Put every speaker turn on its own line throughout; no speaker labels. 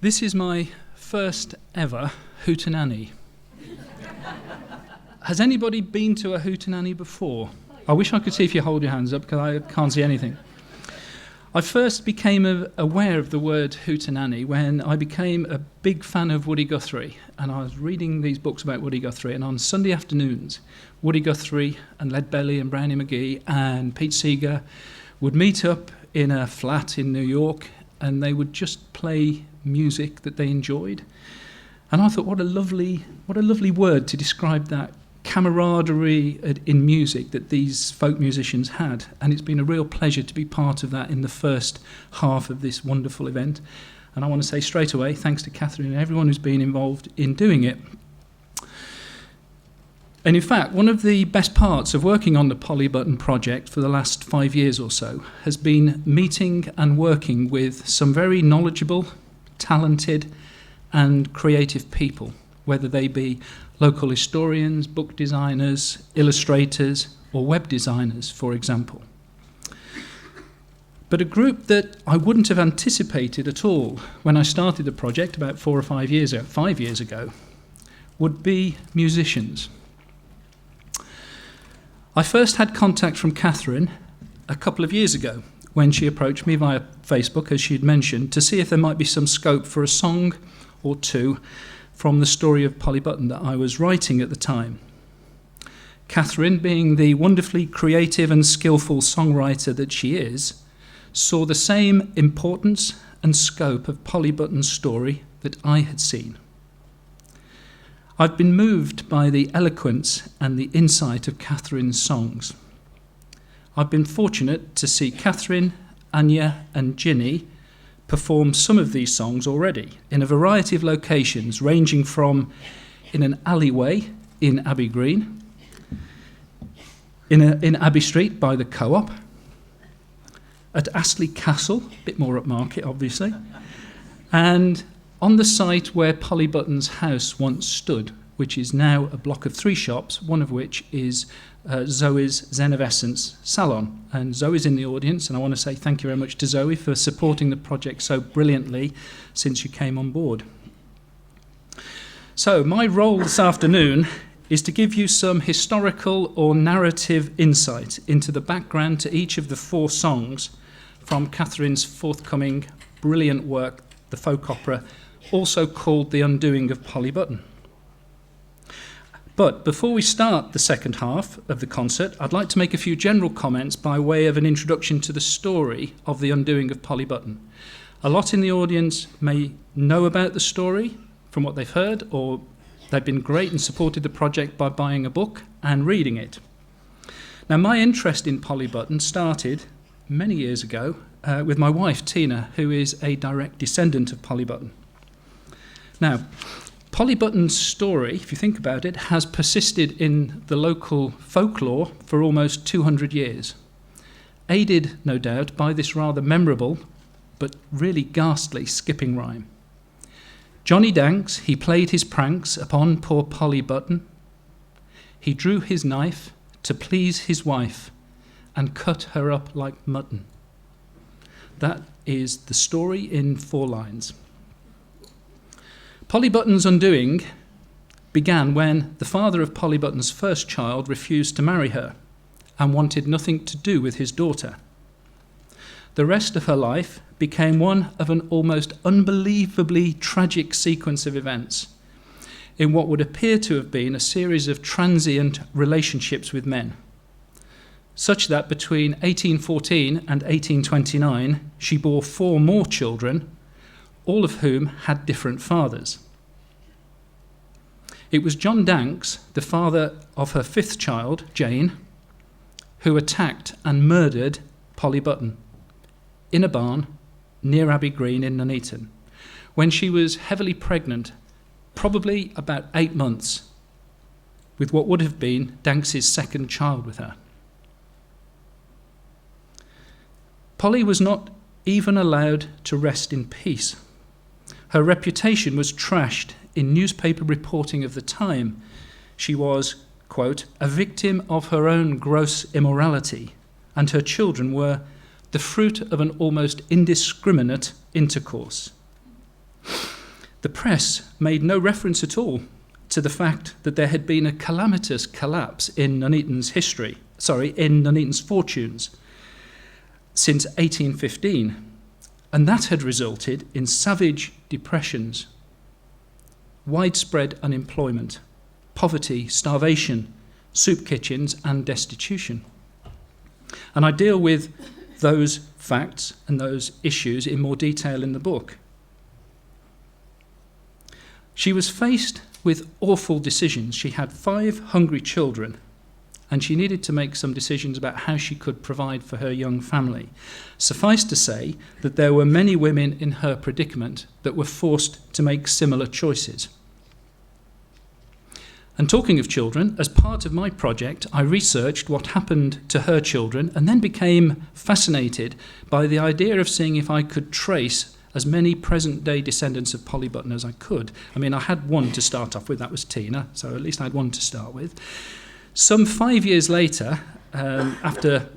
This is my first ever Hootenanny. Has anybody been to a Hootenanny before? I wish I could see if you hold your hands up, because I can't see anything. I first became aware of the word Hootenanny when I became a big fan of Woody Guthrie, and I was reading these books about Woody Guthrie, and on Sunday afternoons, Woody Guthrie and Leadbelly and Brownie McGee and Pete Seeger would meet up in a flat in New York, and they would just play music that they enjoyed. And I thought, what a lovely word to describe that camaraderie in music that these folk musicians had. And it's been a real pleasure to be part of that in the first half of this wonderful event. And I want to say straight away, thanks to Katherine and everyone who's been involved in doing it. And in fact, one of the best parts of working on the Polly Button project for the last 5 years or so has been meeting and working with some very knowledgeable, talented and creative people, whether they be local historians, book designers, illustrators or web designers, for example. But a group that I wouldn't have anticipated at all when I started the project about 5 years ago, would be musicians. I first had contact from Katherine a couple of years ago when she approached me via Facebook, as she'd mentioned, to see if there might be some scope for a song or two from the story of Polly Button that I was writing at the time. Katherine, being the wonderfully creative and skillful songwriter that she is, saw the same importance and scope of Polly Button's story that I had seen. I've been moved by the eloquence and the insight of Katherine's songs. I've been fortunate to see Katherine, Anya and Ginny perform some of these songs already in a variety of locations, ranging from in an alleyway in Abbey Green, in Abbey Street by the Co-op, at Astley Castle, a bit more upmarket obviously, and on the site where Polly Button's house once stood, which is now a block of 3 shops, one of which is Zoe's Zen of Essence salon. And Zoe's in the audience, and I want to say thank you very much to Zoe for supporting the project so brilliantly since you came on board. So my role this afternoon is to give you some historical or narrative insight into the background to each of the 4 songs from Katherine's forthcoming brilliant work, the folk opera, also called The Undoing of Polly Button. But before we start the second half of the concert, I'd like to make a few general comments by way of an introduction to the story of The Undoing of Polly Button. A lot in the audience may know about the story from what they've heard, or they've been great and supported the project by buying a book and reading it. Now, my interest in Polly Button started many years ago with my wife, Tina, who is a direct descendant of Polly Button. Now, Polly Button's story, if you think about it, has persisted in the local folklore for almost 200 years, aided, no doubt, by this rather memorable but really ghastly skipping rhyme. Johnny Danks, he played his pranks upon poor Polly Button. He drew his knife to please his wife and cut her up like mutton. That is the story in 4 lines. Polly Button's undoing began when the father of Polly Button's first child refused to marry her and wanted nothing to do with his daughter. The rest of her life became one of an almost unbelievably tragic sequence of events in what would appear to have been a series of transient relationships with men, such that between 1814 and 1829 she bore 4 more children, all of whom had different fathers. It was John Danks, the father of her 5th child, Jane, who attacked and murdered Polly Button in a barn near Abbey Green in Nuneaton, when she was heavily pregnant, probably about 8 months, with what would have been Danks's 2nd child with her. Polly was not even allowed to rest in peace. Her reputation was trashed in newspaper reporting of the time. She was, quote, a victim of her own gross immorality, and her children were the fruit of an almost indiscriminate intercourse. The press made no reference at all to the fact that there had been a calamitous collapse in Nuneaton's fortunes since 1815, and that had resulted in savage depressions, widespread unemployment, poverty, starvation, soup kitchens, and destitution. And I deal with those facts and those issues in more detail in the book. She was faced with awful decisions. She had 5 hungry children, and she needed to make some decisions about how she could provide for her young family. Suffice to say that there were many women in her predicament that were forced to make similar choices. And talking of children, as part of my project, I researched what happened to her children and then became fascinated by the idea of seeing if I could trace as many present-day descendants of Polly Button as I could. I mean, I had one to start off with, that was Tina, so at least I had one to start with. Some 5 years later, after a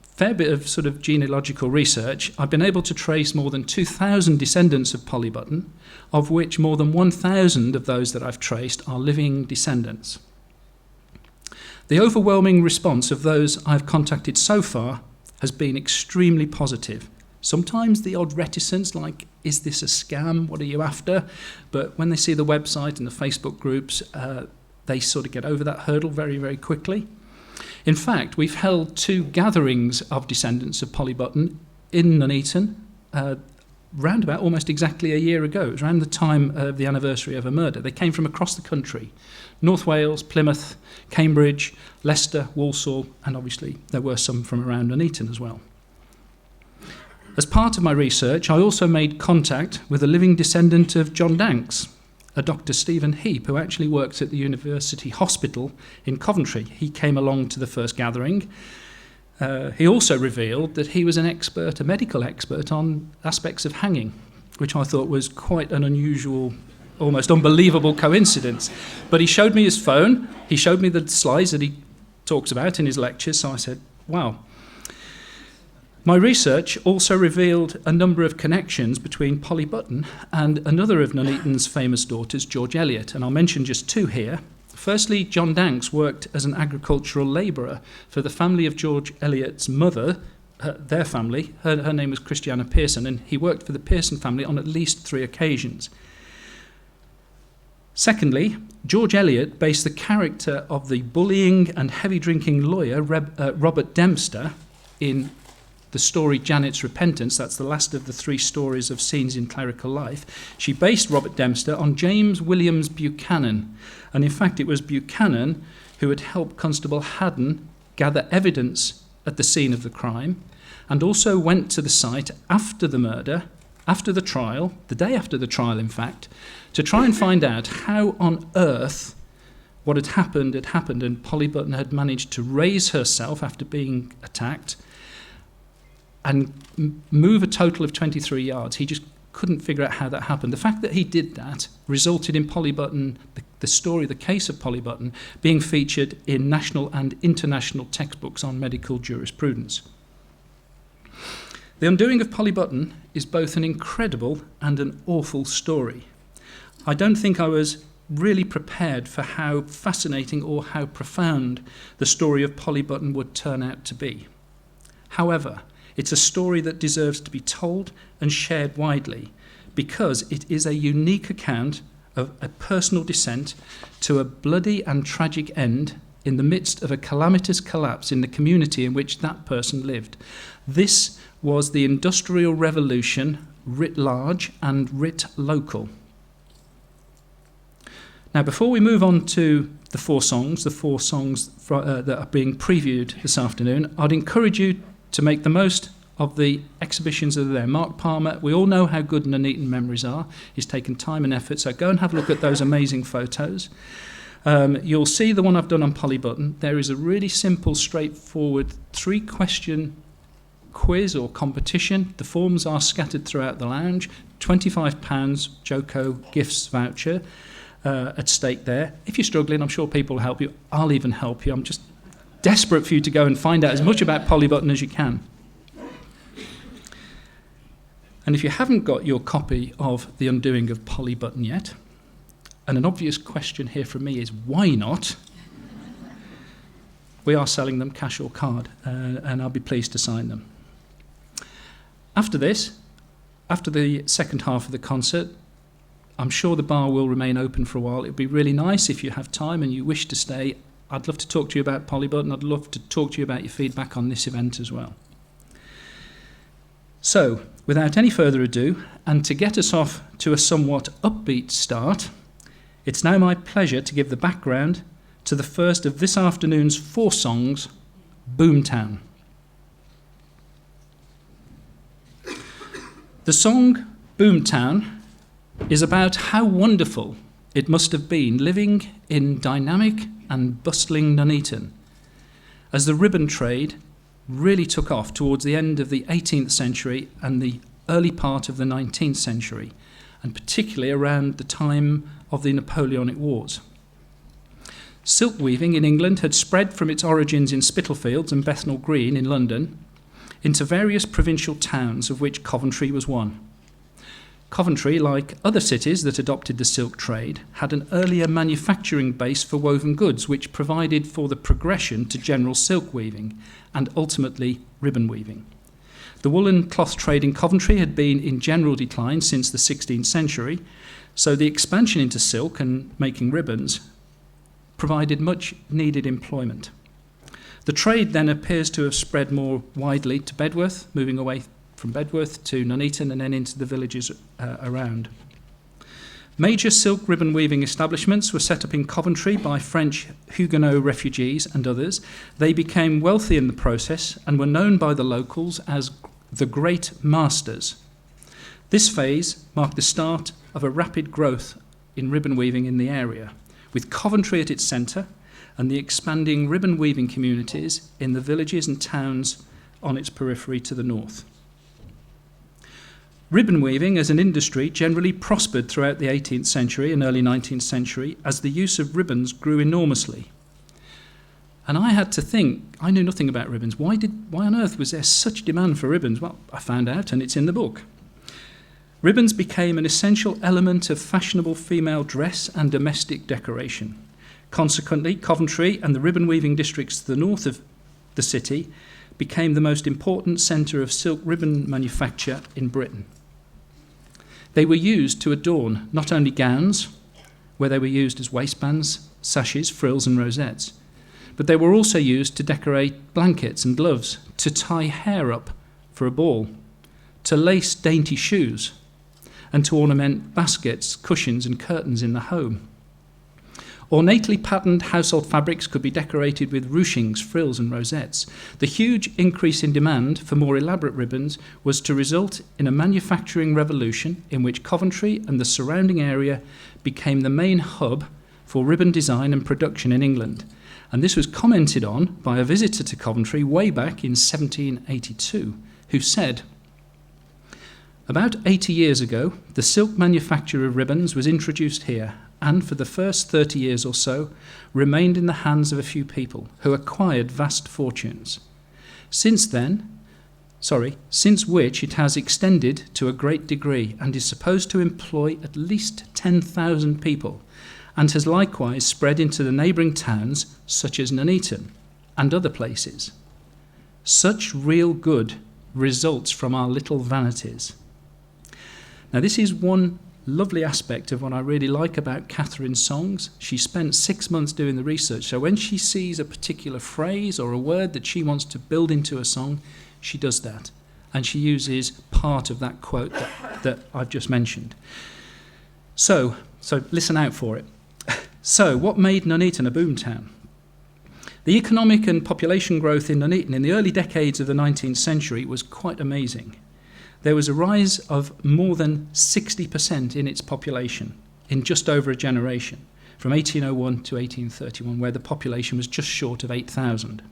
fair bit of sort of genealogical research, I've been able to trace more than 2,000 descendants of Polly Button, of which more than 1,000 of those that I've traced are living descendants. The overwhelming response of those I've contacted so far has been extremely positive. Sometimes the odd reticence, like, is this a scam? What are you after? But when they see the website and the Facebook groups, they sort of get over that hurdle very, very quickly. In fact, we've held 2 gatherings of descendants of Polly Button in Nuneaton, round about almost exactly a year ago. It was around the time of the anniversary of her murder. They came from across the country: North Wales, Plymouth, Cambridge, Leicester, Walsall, and obviously there were some from around Nuneaton as well. As part of my research, I also made contact with a living descendant of John Danks, a Dr. Stephen Heap, who actually works at the University Hospital in Coventry. He came along to the first gathering. He also revealed that he was an expert, a medical expert, on aspects of hanging, which I thought was quite an unusual, almost unbelievable coincidence. But he showed me his phone, he showed me the slides that he talks about in his lectures, so I said, wow. My research also revealed a number of connections between Polly Button and another of Nuneaton's famous daughters, George Eliot, and I'll mention just 2 here. Firstly, John Danks worked as an agricultural labourer for the family of George Eliot's mother, their family. Her name was Christiana Pearson, and he worked for the Pearson family on at least 3 occasions. Secondly, George Eliot based the character of the bullying and heavy-drinking lawyer Robert Dempster in the story Janet's Repentance. That's the last of the 3 stories of Scenes in Clerical Life. She based Robert Dempster on James Williams Buchanan, and in fact it was Buchanan who had helped Constable Haddon gather evidence at the scene of the crime, and also went to the site after the murder, after the trial, the day after the trial in fact, to try and find out how on earth what had happened, and Polly Button had managed to raise herself after being attacked and move a total of 23 yards. He just couldn't figure out how that happened. The fact that he did that resulted in Polly Button, the story, the case of Polly Button, being featured in national and international textbooks on medical jurisprudence. The undoing of Polly Button is both an incredible and an awful story. I don't think I was really prepared for how fascinating or how profound the story of Polly Button would turn out to be. However, it's a story that deserves to be told and shared widely because it is a unique account of a personal descent to a bloody and tragic end in the midst of a calamitous collapse in the community in which that person lived. This was the Industrial Revolution writ large and writ local. Now, before we move on to the 4 songs that are being previewed this afternoon, I'd encourage you to make the most of the exhibitions that are there. Mark Palmer, we all know how good Nuneaton memories are. He's taken time and effort, so go and have a look at those amazing photos. You'll see the one I've done on Polly Button. There is a really simple, straightforward 3-question quiz or competition. The forms are scattered throughout the lounge. £25 Joko gifts voucher at stake there. If you're struggling, I'm sure people will help you. I'll even help you. I'm just desperate for you to go and find out as much about Polly Button as you can. And if you haven't got your copy of The Undoing of Polly Button yet, and an obvious question here from me is, why not? We are selling them cash or card, and I'll be pleased to sign them. After this, after the second half of the concert, I'm sure the bar will remain open for a while. It would be really nice if you have time and you wish to stay. I'd love to talk to you about Polly Button. I'd love to talk to you about your feedback on this event as well. So, without any further ado, and to get us off to a somewhat upbeat start, it's now my pleasure to give the background to the first of this afternoon's 4 songs, Boomtown. The song Boomtown is about how wonderful it must have been living in dynamic and bustling Nuneaton as the ribbon trade really took off towards the end of the 18th century and the early part of the 19th century, and particularly around the time of the Napoleonic Wars. Silk weaving in England had spread from its origins in Spitalfields and Bethnal Green in London into various provincial towns, of which Coventry was one. Coventry, like other cities that adopted the silk trade, had an earlier manufacturing base for woven goods, which provided for the progression to general silk weaving and ultimately ribbon weaving. The woolen cloth trade in Coventry had been in general decline since the 16th century, so the expansion into silk and making ribbons provided much needed employment. The trade then appears to have spread more widely to Bedworth, moving away from Bedworth to Nuneaton and then into the villages around. Major silk ribbon weaving establishments were set up in Coventry by French Huguenot refugees and others. They became wealthy in the process and were known by the locals as the Great Masters. This phase marked the start of a rapid growth in ribbon weaving in the area, with Coventry at its centre and the expanding ribbon weaving communities in the villages and towns on its periphery to the north. Ribbon weaving as an industry generally prospered throughout the 18th century and early 19th century as the use of ribbons grew enormously. And I had to think, I knew nothing about ribbons. Why on earth was there such demand for ribbons? Well, I found out, and it's in the book. Ribbons became an essential element of fashionable female dress and domestic decoration. Consequently, Coventry and the ribbon weaving districts to the north of the city became the most important centre of silk ribbon manufacture in Britain. They were used to adorn not only gowns, where they were used as waistbands, sashes, frills and rosettes, but they were also used to decorate blankets and gloves, to tie hair up for a ball, to lace dainty shoes, and to ornament baskets, cushions and curtains in the home. Ornately patterned household fabrics could be decorated with ruchings, frills and rosettes. The huge increase in demand for more elaborate ribbons was to result in a manufacturing revolution in which Coventry and the surrounding area became the main hub for ribbon design and production in England. And this was commented on by a visitor to Coventry way back in 1782, who said, "About 80 years ago, the silk manufacture of ribbons was introduced here, and for the first 30 years or so remained in the hands of a few people who acquired vast fortunes. Since which it has extended to a great degree and is supposed to employ at least 10,000 people, and has likewise spread into the neighbouring towns such as Nuneaton and other places. Such real good results from our little vanities." Now this is one lovely aspect of what I really like about Katherine's songs. She spent 6 months doing the research, so when she sees a particular phrase or a word that she wants to build into a song, she does that, and she uses part of that quote that I've just mentioned. So listen out for it. So what made Nuneaton a boomtown? The economic and population growth in Nuneaton in the early decades of the 19th century was quite amazing. There was a rise of more than 60% in its population in just over a generation, from 1801 to 1831, where the population was just short of 8,000.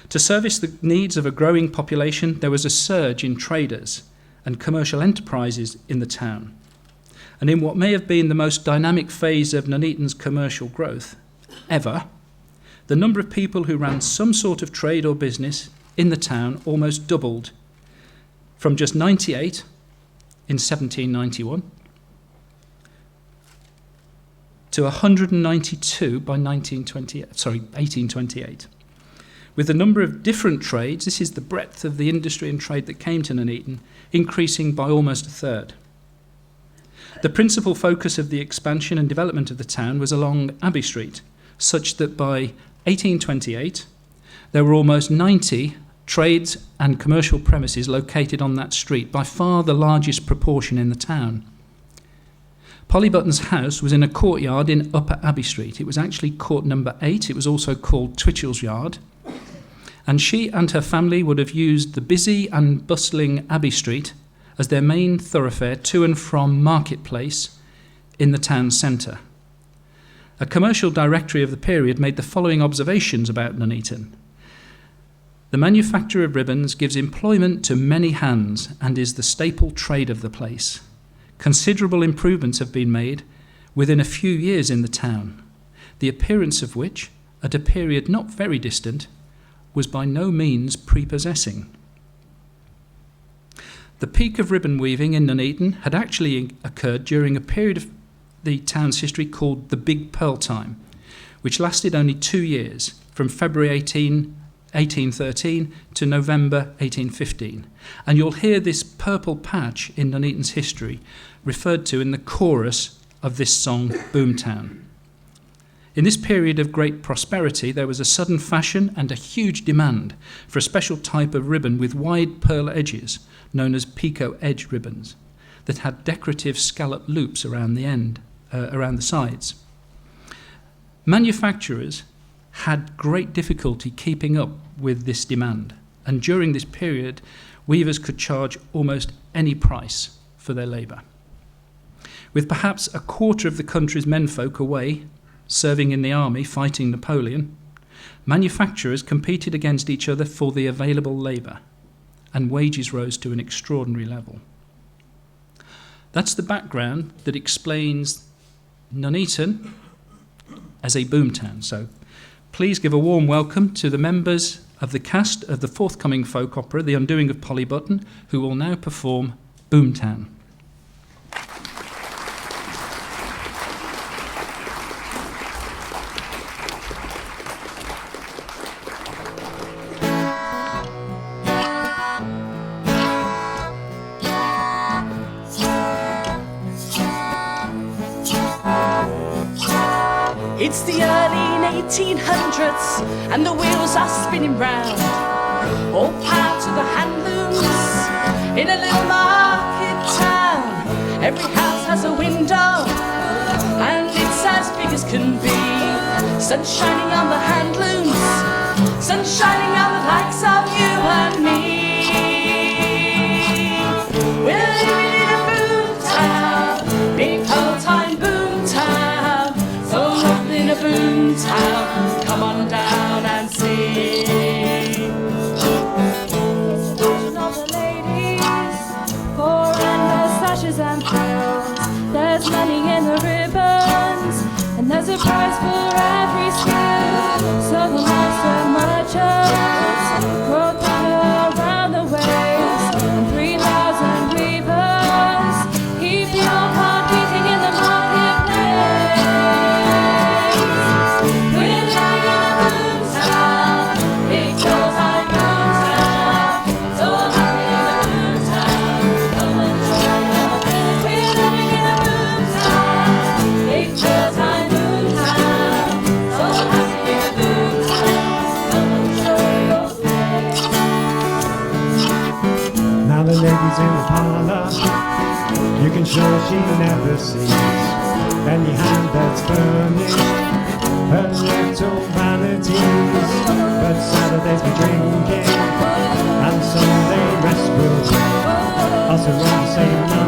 To service the needs of a growing population, there was a surge in traders and commercial enterprises in the town. And in what may have been the most dynamic phase of Nuneaton's commercial growth ever, the number of people who ran some sort of trade or business in the town almost doubled, from just 98 in 1791 to 192 by 1828. With the number of different trades, this is the breadth of the industry and trade that came to Nuneaton, increasing by almost a third. The principal focus of the expansion and development of the town was along Abbey Street, such that by 1828 there were almost 90 trades and commercial premises located on that street, by far the largest proportion in the town. Polly Button's house was in a courtyard in Upper Abbey Street. It was actually court number 8. It was also called Twitchell's Yard. And she and her family would have used the busy and bustling Abbey Street as their main thoroughfare to and from Marketplace in the town centre. A commercial directory of the period made the following observations about Nuneaton. The manufacture of ribbons gives employment to many hands and is the staple trade of the place. Considerable improvements have been made within a few years in the town, the appearance of which, at a period not very distant, was by no means prepossessing. The peak of ribbon weaving in Nuneaton had actually occurred during a period of the town's history called the Big Pearl Time, which lasted only 2 years, from February 1813 to November 1815. And you'll hear this purple patch in Nuneaton's history referred to in the chorus of this song, Boomtown. In this period of great prosperity, there was a sudden fashion and a huge demand for a special type of ribbon with wide pearl edges, known as picot edge ribbons, that had decorative scallop loops around the sides. Manufacturers had great difficulty keeping up with this demand, and during this period, weavers could charge almost any price for their labour. With perhaps a quarter of the country's menfolk away, serving in the army, fighting Napoleon, manufacturers competed against each other for the available labour, and wages rose to an extraordinary level. That's the background that explains Nuneaton as a boomtown. So please give a warm welcome to the members of the cast of the forthcoming folk opera, The Undoing of Polly Button, who will now perform Boomtown.
It's the early 1800s and the wheels are spinning round. All power to the hand looms in a little market town. Every house has a window and it's as big as can be. Sun shining on the hand looms, sun shining on the likes of you and me. We're living in a boom town, big old time boom town. So lovely in a boom town, come on down and see. It's a version of the ladies, for endless sashes and frills. There's money in the ribbons, and there's a prize for every skill. So the master merchants grow thunder around the waist, and 3,000 weavers keep your heart beating in the marketplace. We're living in a boom town, big doors like boom town, so happy in a boom town, come and join us. We're living in a boom town, big doors like boom town, so happy in a boom town, come and show your face.
Now the lady's in the parlour, you can show she never sees any hand that's furnished her little vanities. But Saturdays be drinking and Sunday rest will be us around the same night.